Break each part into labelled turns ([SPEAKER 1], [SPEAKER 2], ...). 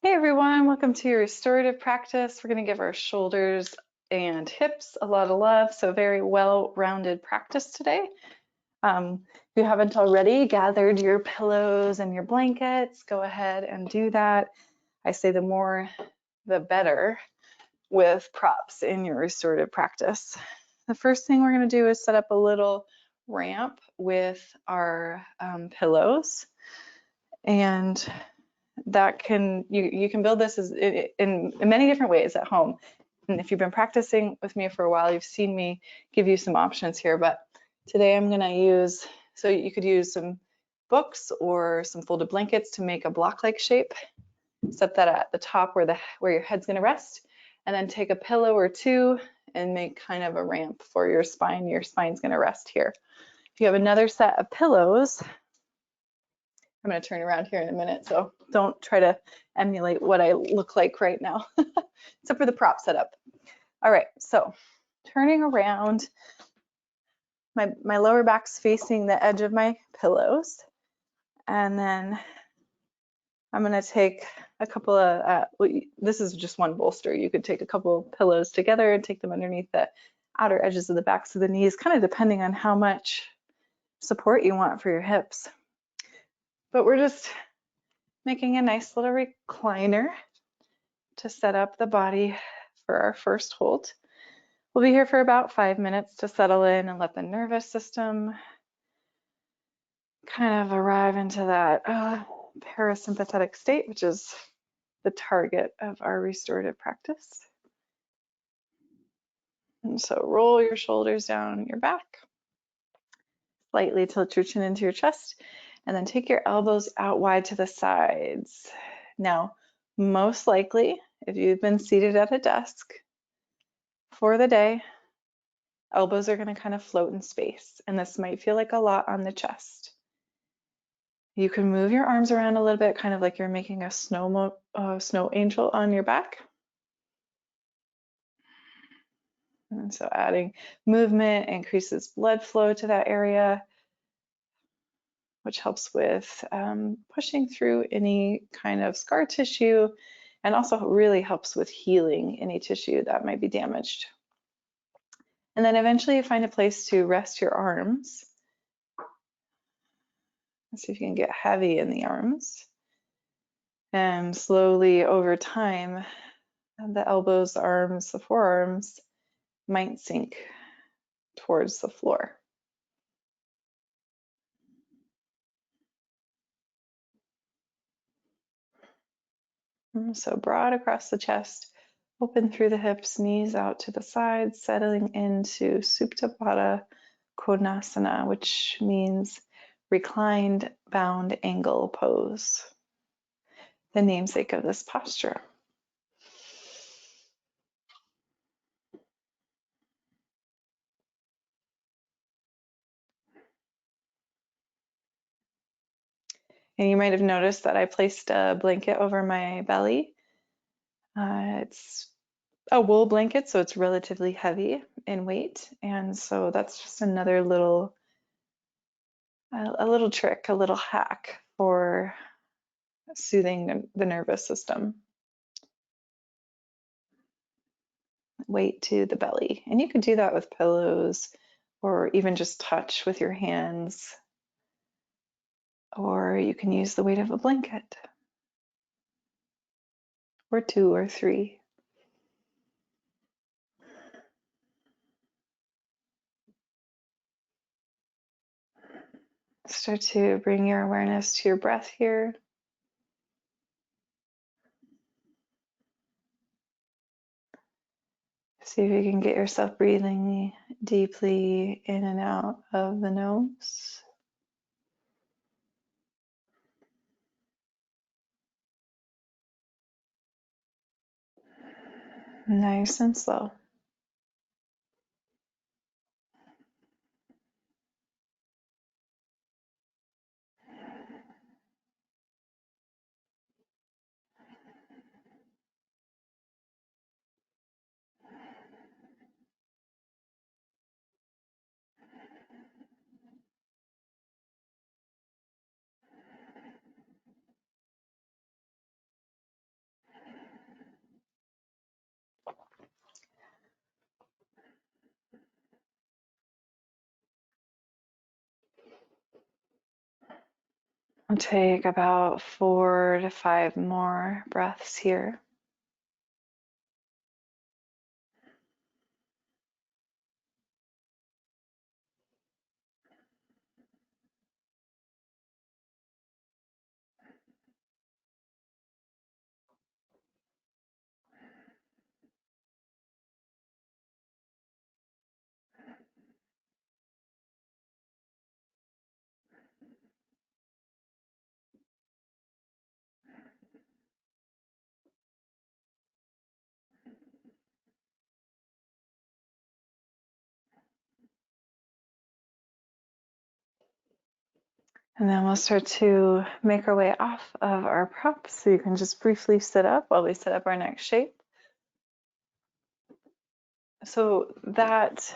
[SPEAKER 1] Hey everyone, welcome to your restorative practice. We're going to give our shoulders and hips a lot of love, so very well-rounded practice today. If you haven't already gathered your pillows and your blankets, go ahead and do that. I say the more, the better with props in your restorative practice. The first thing we're going to do is set up a little ramp with our pillows, and that you can build this in many different ways at home. And if you've been practicing with me for a while, you've seen me give you some options here. But today I'm going to use, so you could use some books or some folded blankets to make a block-like shape. Set that at the top where your head's going to rest, and then take a pillow or two and make kind of a ramp for your spine. Your spine's going to rest here. If you have another set of pillows, I'm going to turn around here in a minute, so don't try to emulate what I look like right now, except for the prop setup. All right, so turning around, my lower back's facing the edge of my pillows, and then I'm going to take a couple of, this is just one bolster. You could take a couple of pillows together and take them underneath the outer edges of the backs of the knees, kind of depending on how much support you want for your hips. But we're just making a nice little recliner to set up the body for our first hold. We'll be here for about 5 minutes to settle in and let the nervous system kind of arrive into that parasympathetic state, which is the target of our restorative practice. And so roll your shoulders down your back, slightly tilt your chin into your chest, and then take your elbows out wide to the sides. Now, most likely, if you've been seated at a desk for the day, elbows are going to kind of float in space, and this might feel like a lot on the chest. You can move your arms around a little bit, kind of like you're making a snow angel on your back. And so adding movement increases blood flow to that area, which helps with pushing through any kind of scar tissue, and also really helps with healing any tissue that might be damaged. And then eventually you find a place to rest your arms. See if you can get heavy in the arms. And slowly over time, the elbows, arms, the forearms might sink towards the floor. So broad across the chest, open through the hips, knees out to the sides, settling into Supta Baddha Konasana, which means reclined bound angle pose, the namesake of this posture. And you might have noticed that I placed a blanket over my belly. It's a wool blanket, so it's relatively heavy in weight. And so that's just another little, a little trick, a little hack for soothing the nervous system. Weight to the belly. And you can do that with pillows or even just touch with your hands. Or you can use the weight of a blanket, or 2 or 3. Start to bring your awareness to your breath here. See if you can get yourself breathing deeply in and out of the nose. Nice and slow. I'll take about 4 to 5 more breaths here. And then we'll start to make our way off of our props. So you can just briefly sit up while we set up our next shape. So that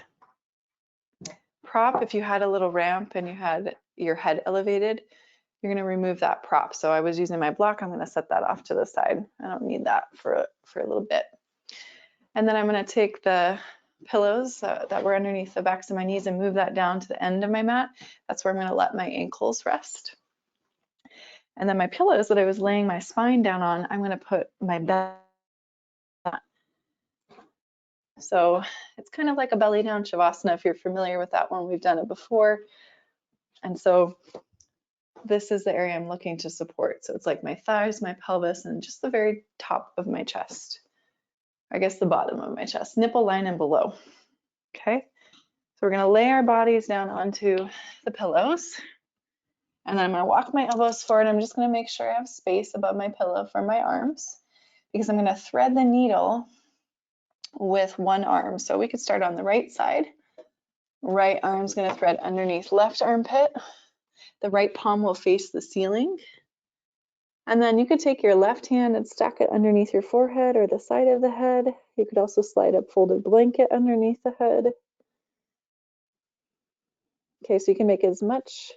[SPEAKER 1] prop, if you had a little ramp and you had your head elevated, you're going to remove that prop. So I was using my block. I'm going to set that off to the side. I don't need that for a little bit. And then I'm going to take the pillows that were underneath the backs of my knees and move that down to the end of my mat. That's where I'm going to let my ankles rest. And then my pillows that I was laying my spine down on, I'm going to put my belly. So it's kind of like a belly down Savasana if you're familiar with that one. We've done it before. And so this is the area I'm looking to support. So it's like my thighs, my pelvis, and just the very top of my chest. I guess the bottom of my chest, nipple line and below. Okay. So we're going to lay our bodies down onto the pillows. And then I'm going to walk my elbows forward. I'm just going to make sure I have space above my pillow for my arms because I'm going to thread the needle with one arm. So we could start on the right side. Right arm's going to thread underneath left armpit. The right palm will face the ceiling. And then you could take your left hand and stack it underneath your forehead or the side of the head. You could also slide a folded blanket underneath the head. Okay, so you can make as much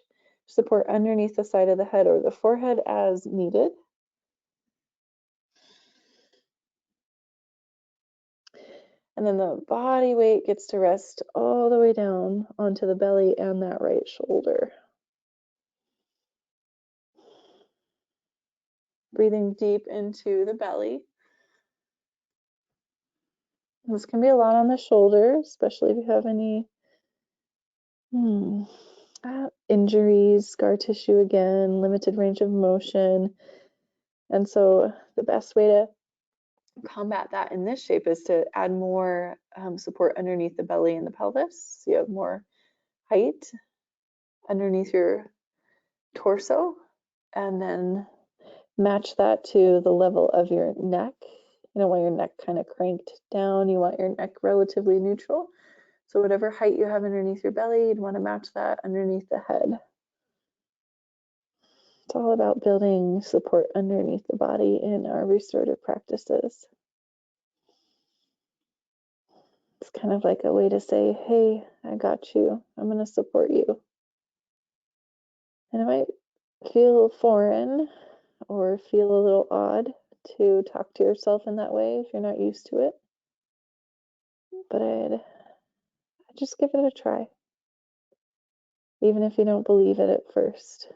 [SPEAKER 1] support underneath the side of the head or the forehead as needed. And then the body weight gets to rest all the way down onto the belly and that right shoulder. Breathing deep into the belly. This can be a lot on the shoulders, especially if you have any injuries, scar tissue again, limited range of motion. And so the best way to combat that in this shape is to add more support underneath the belly and the pelvis. So you have more height underneath your torso, and then match that to the level of your neck. You don't want your neck kind of cranked down. You want your neck relatively neutral. So whatever height you have underneath your belly, you'd want to match that underneath the head. It's all about building support underneath the body in our restorative practices. It's kind of like a way to say, hey, I got you. I'm going to support you. And it might feel foreign or feel a little odd to talk to yourself in that way if you're not used to it. But I'd just give it a try. Even if you don't believe it at first,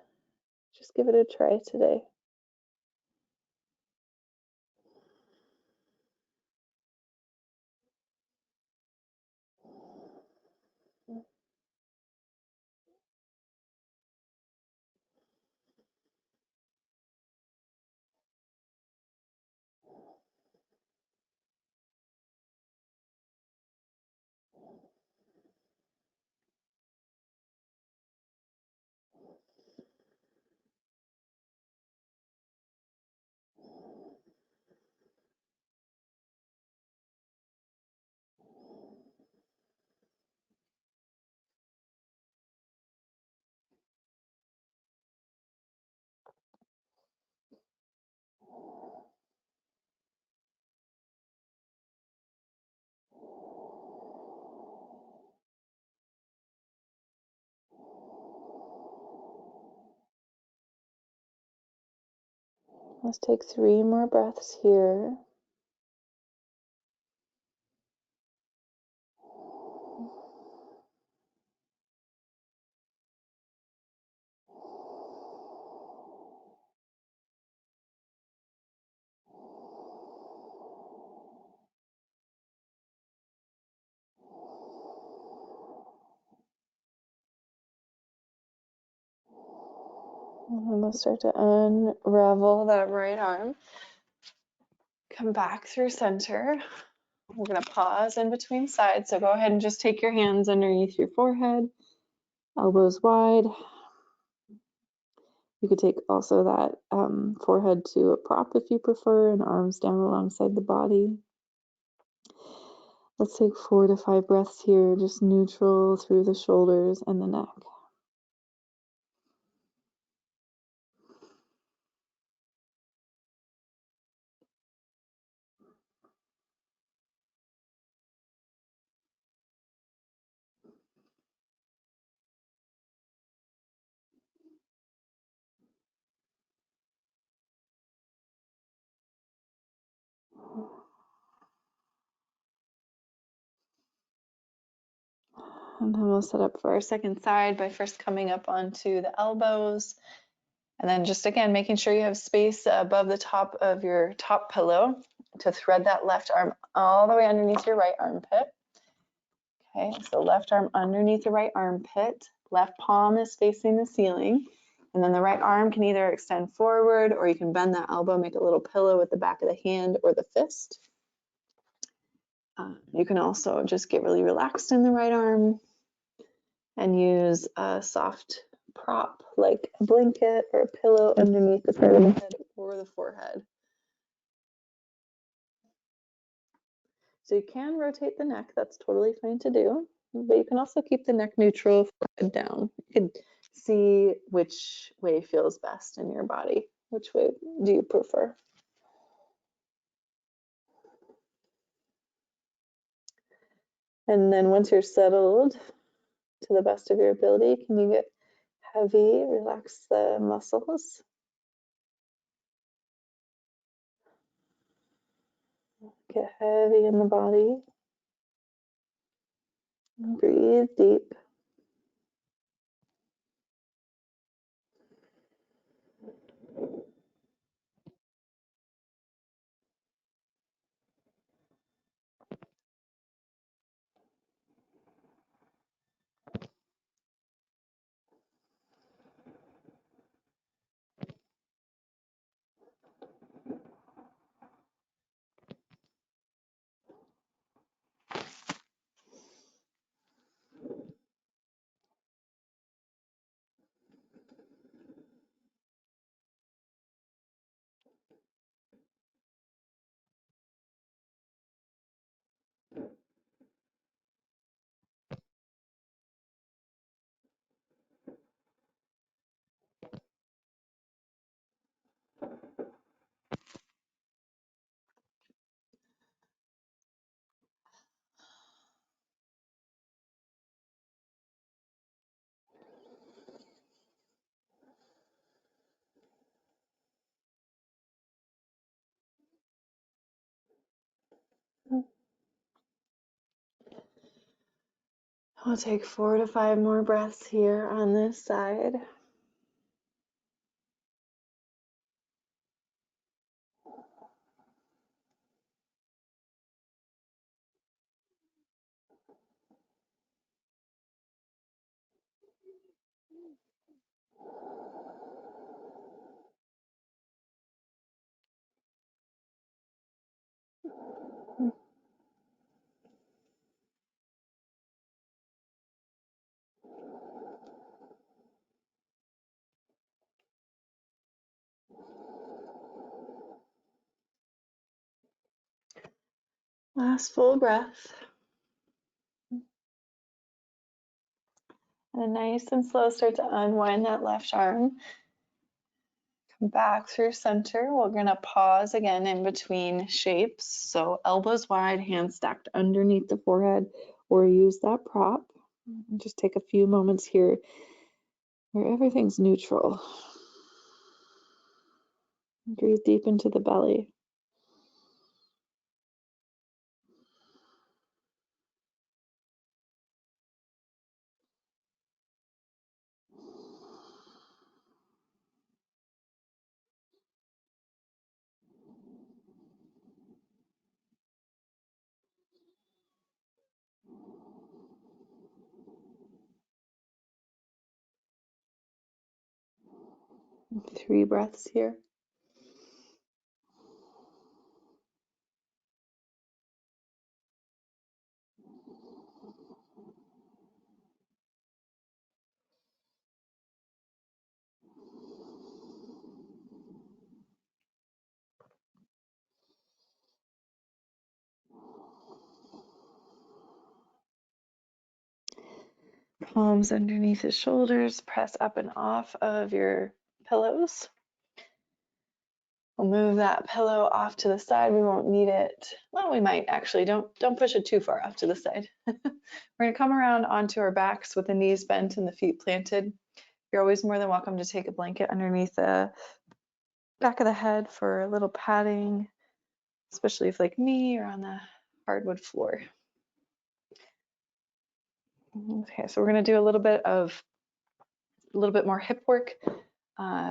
[SPEAKER 1] just give it a try today. Let's take 3 more breaths here. And then we'll start to unravel that right arm. Come back through center. We're going to pause in between sides. So go ahead and just take your hands underneath your forehead, elbows wide. You could take also that forehead to a prop if you prefer, and arms down alongside the body. Let's take 4 to 5 breaths here, just neutral through the shoulders and the neck. And then we'll set up for our second side by first coming up onto the elbows. And then just again, making sure you have space above the top of your top pillow to thread that left arm all the way underneath your right armpit. Okay, so left arm underneath the right armpit, left palm is facing the ceiling. And then the right arm can either extend forward or you can bend that elbow, make a little pillow with the back of the hand or the fist. You can also just get really relaxed in the right arm and use a soft prop like a blanket or a pillow underneath the side of the head or the forehead. So you can rotate the neck, that's totally fine to do, but you can also keep the neck neutral, forehead down. You can see which way feels best in your body. Which way do you prefer? And then once you're settled to the best of your ability, can you get heavy, relax the muscles? Get heavy in the body. Breathe deep. I'll take 4 to 5 more breaths here on this side. Last full breath. And a nice and slow start to unwind that left arm. Come back through center. We're going to pause again in between shapes. So elbows wide, hands stacked underneath the forehead, or use that prop. And just take a few moments here where everything's neutral. Breathe deep into the belly. 3 breaths here. Palms underneath the shoulders, press up and off of your pillows. We'll move that pillow off to the side. We won't need it. Well, we might actually. Don't push it too far off to the side. We're going to come around onto our backs with the knees bent and the feet planted. You're always more than welcome to take a blanket underneath the back of the head for a little padding, especially if like me, you're on the hardwood floor. Okay, so we're going to do a little bit more hip work,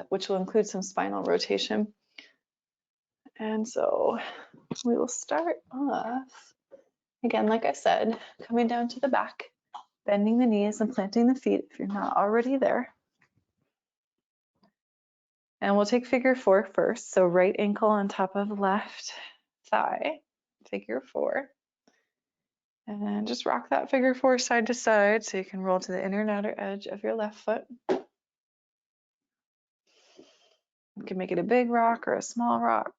[SPEAKER 1] which will include some spinal rotation. And so we will start off, again, like I said, coming down to the back, bending the knees and planting the feet if you're not already there. And we'll take figure 4 first. So right ankle on top of left thigh, figure 4. And just rock that figure 4 side to side so you can roll to the inner and outer edge of your left foot. You can make it a big rock or a small rock.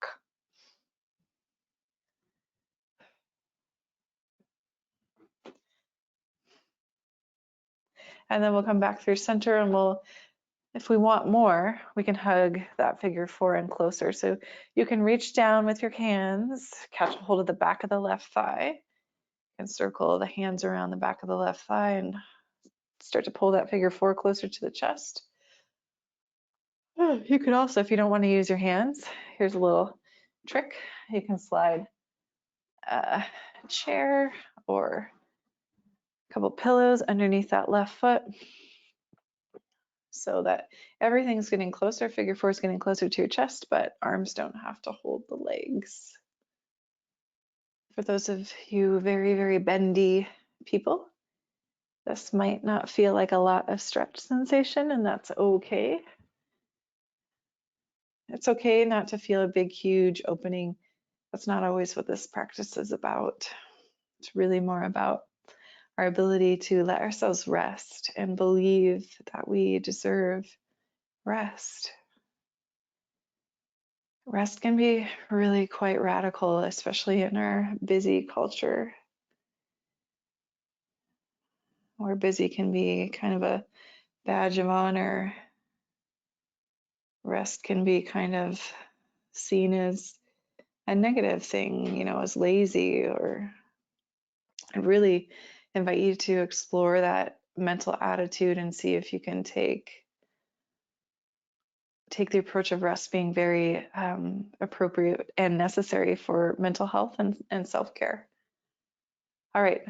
[SPEAKER 1] And then we'll come back through center and we'll, if we want more, we can hug that figure 4 in closer. So you can reach down with your hands, catch a hold of the back of the left thigh, and circle the hands around the back of the left thigh and start to pull that figure 4 closer to the chest. You could also, if you don't want to use your hands, here's a little trick. You can slide a chair or a couple pillows underneath that left foot so that everything's getting closer. Figure 4 is getting closer to your chest, but arms don't have to hold the legs. For those of you very, very bendy people, this might not feel like a lot of stretch sensation, and that's okay. It's okay not to feel a big, huge opening. That's not always what this practice is about. It's really more about our ability to let ourselves rest and believe that we deserve rest. Rest can be really quite radical, especially in our busy culture, where busy can be kind of a badge of honor. Rest can be kind of seen as a negative thing, as lazy. Or I really invite you to explore that mental attitude and see if you can take the approach of rest being very appropriate and necessary for mental health and self-care. All right,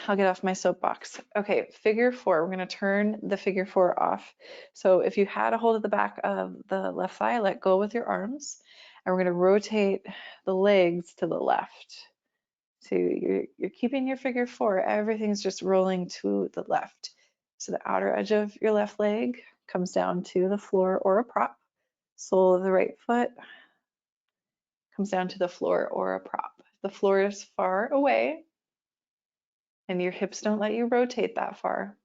[SPEAKER 1] I'll get off my soapbox. Okay, figure 4, we're going to turn the figure 4 off. So if you had a hold of the back of the left thigh, let go with your arms, and we're going to rotate the legs to the left. So you're keeping your figure 4, everything's just rolling to the left. So the outer edge of your left leg comes down to the floor or a prop. Sole of the right foot comes down to the floor or a prop. If the floor is far away and your hips don't let you rotate that far,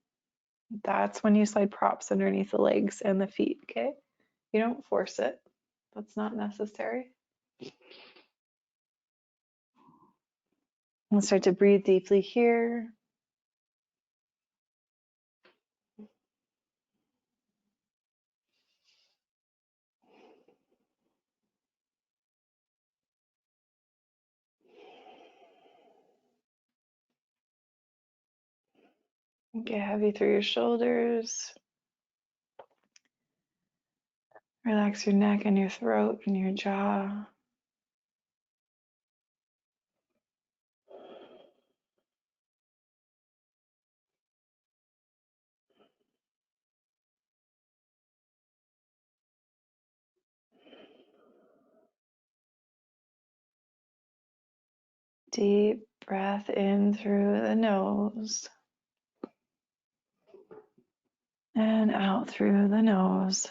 [SPEAKER 1] that's when you slide props underneath the legs and the feet, okay? You don't force it. That's not necessary. And start to breathe deeply here. Get heavy through your shoulders. Relax your neck and your throat and your jaw. Deep breath in through the nose and out through the nose.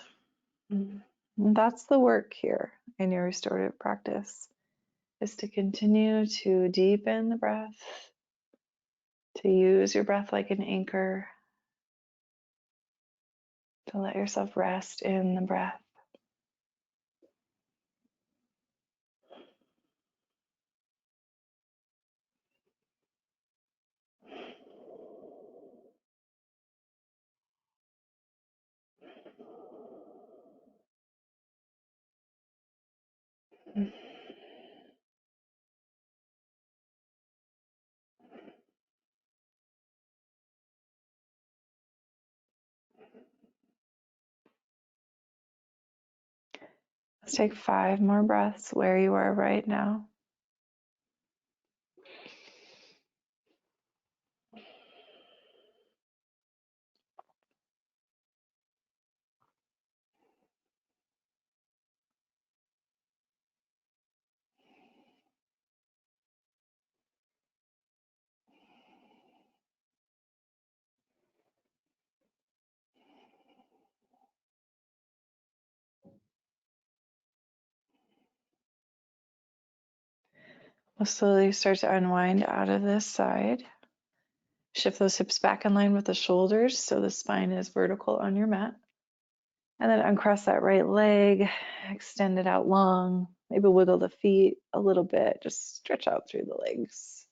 [SPEAKER 1] And that's the work here in your restorative practice, is to continue to deepen the breath, to use your breath like an anchor, to let yourself rest in the breath. Let's take 5 more breaths where you are right now. We'll slowly start to unwind out of this side. Shift those hips back in line with the shoulders so the spine is vertical on your mat. And then uncross that right leg, extend it out long, maybe wiggle the feet a little bit, just stretch out through the legs.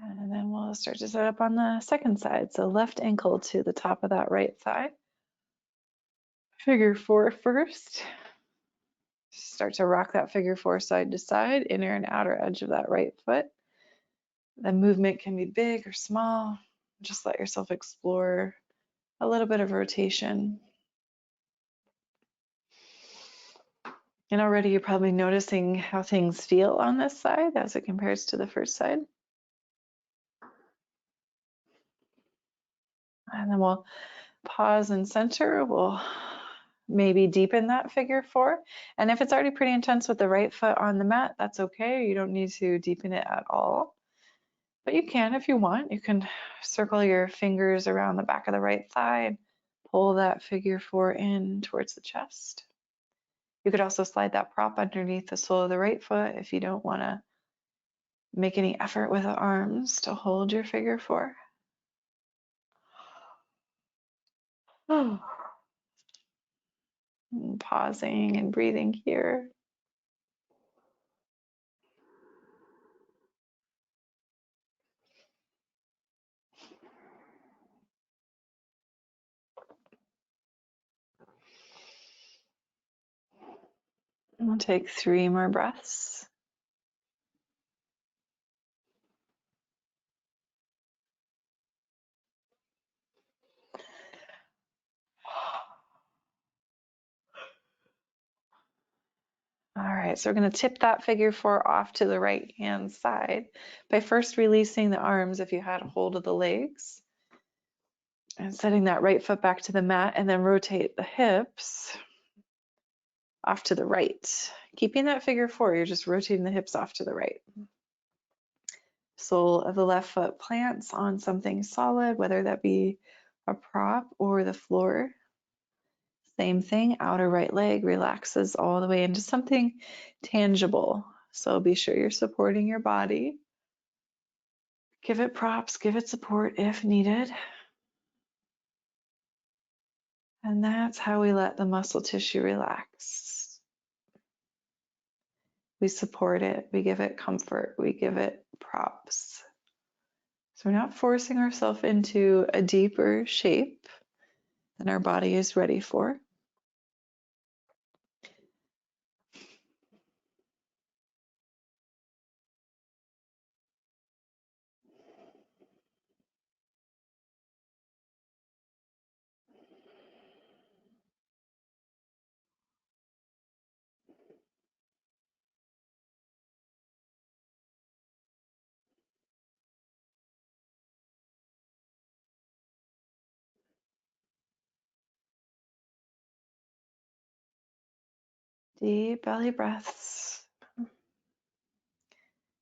[SPEAKER 1] And then we'll start to set up on the second side. So left ankle to the top of that right thigh. Figure 4 first. Start to rock that figure 4 side to side, inner and outer edge of that right foot. The movement can be big or small. Just let yourself explore a little bit of rotation. And already you're probably noticing how things feel on this side as it compares to the first side. And then we'll pause and center. We'll maybe deepen that figure 4. And if it's already pretty intense with the right foot on the mat, that's okay. You don't need to deepen it at all. But you can if you want. You can circle your fingers around the back of the right thigh and pull that figure 4 in towards the chest. You could also slide that prop underneath the sole of the right foot if you don't want to make any effort with the arms to hold your figure 4. Oh. And pausing and breathing here. And we'll take 3 more breaths. All right, so we're going to tip that figure 4 off to the right hand side by first releasing the arms if you had a hold of the legs, and setting that right foot back to the mat, and then rotate the hips off to the right. Keeping that figure 4, you're just rotating the hips off to the right. Sole of the left foot plants on something solid, whether that be a prop or the floor. Same thing, outer right leg relaxes all the way into something tangible. So be sure you're supporting your body. Give it props, give it support if needed. And that's how we let the muscle tissue relax. We support it, we give it comfort, we give it props. So we're not forcing ourselves into a deeper shape than our body is ready for. Deep belly breaths.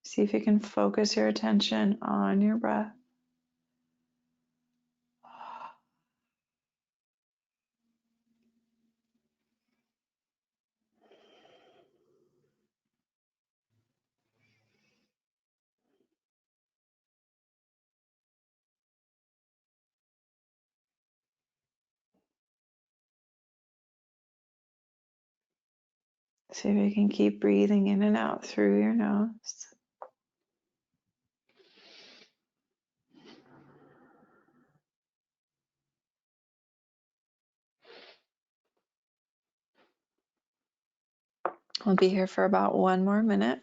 [SPEAKER 1] See if you can focus your attention on your breath. See if you can keep breathing in and out through your nose. We'll be here for about 1 more minute.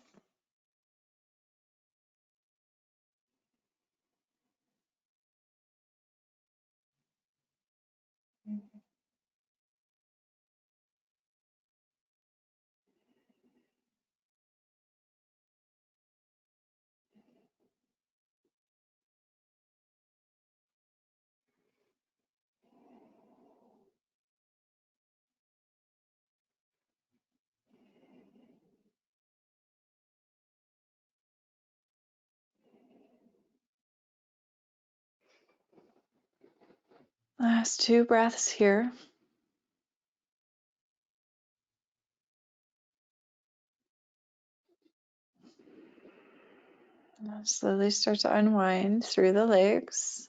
[SPEAKER 1] Last 2 breaths here. Now slowly start to unwind through the legs.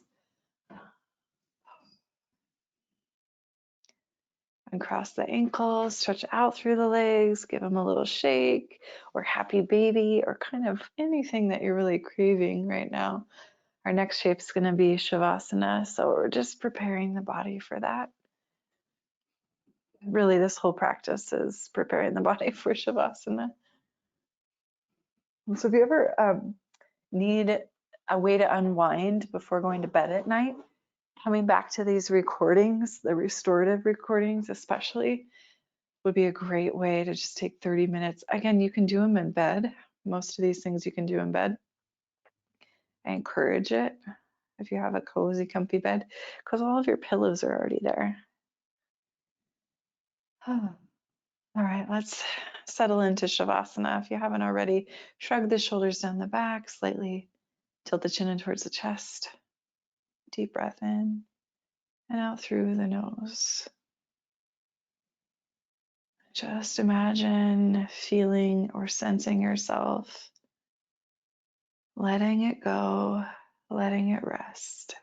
[SPEAKER 1] Uncross the ankles, stretch out through the legs, give them a little shake, or happy baby, or kind of anything that you're really craving right now. Our next shape is going to be Savasana, so we're just preparing the body for that. Really, this whole practice is preparing the body for Shavasana. So if you ever need a way to unwind before going to bed at night, coming back to these recordings, the restorative recordings especially, would be a great way to just take 30 minutes. Again, you can do them in bed. Most of these things you can do in bed. I encourage it if you have a cozy, comfy bed, because all of your pillows are already there. All right, let's settle into Shavasana. If you haven't already, shrug the shoulders down the back, slightly tilt the chin in towards the chest. Deep breath in and out through the nose. Just imagine feeling or sensing yourself letting it go, letting it rest.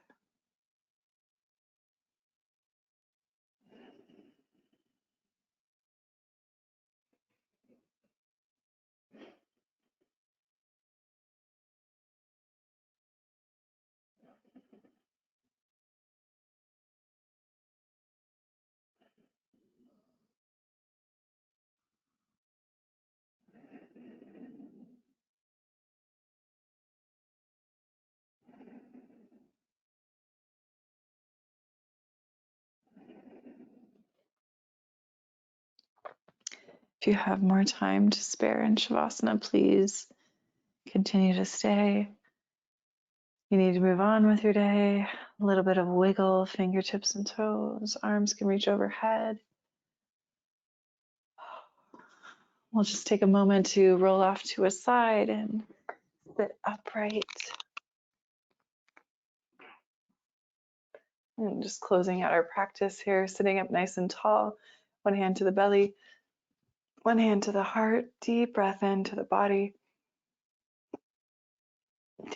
[SPEAKER 1] If you have more time to spare in Shavasana, please continue to stay. You need to move on with your day. A little bit of wiggle, fingertips and toes. Arms can reach overhead. We'll just take a moment to roll off to a side and sit upright. And just closing out our practice here, sitting up nice and tall. One hand to the belly, one hand to the heart. Deep breath into the body.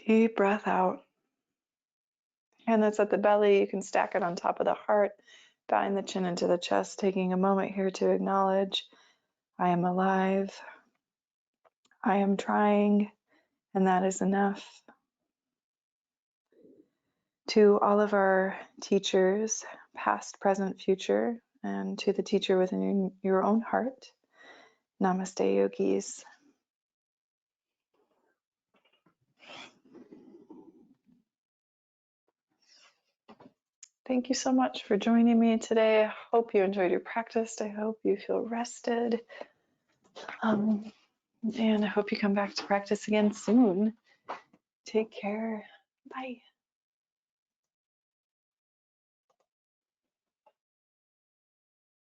[SPEAKER 1] Deep breath out. Hand that's at the belly, you can stack it on top of the heart, bowing the chin into the chest, taking a moment here to acknowledge I am alive, I am trying, and that is enough. To all of our teachers, past, present, future, and to the teacher within your own heart, Namaste, yogis. Thank you so much for joining me today. I hope you enjoyed your practice. I hope you feel rested. And I hope you come back to practice again soon. Take care. Bye.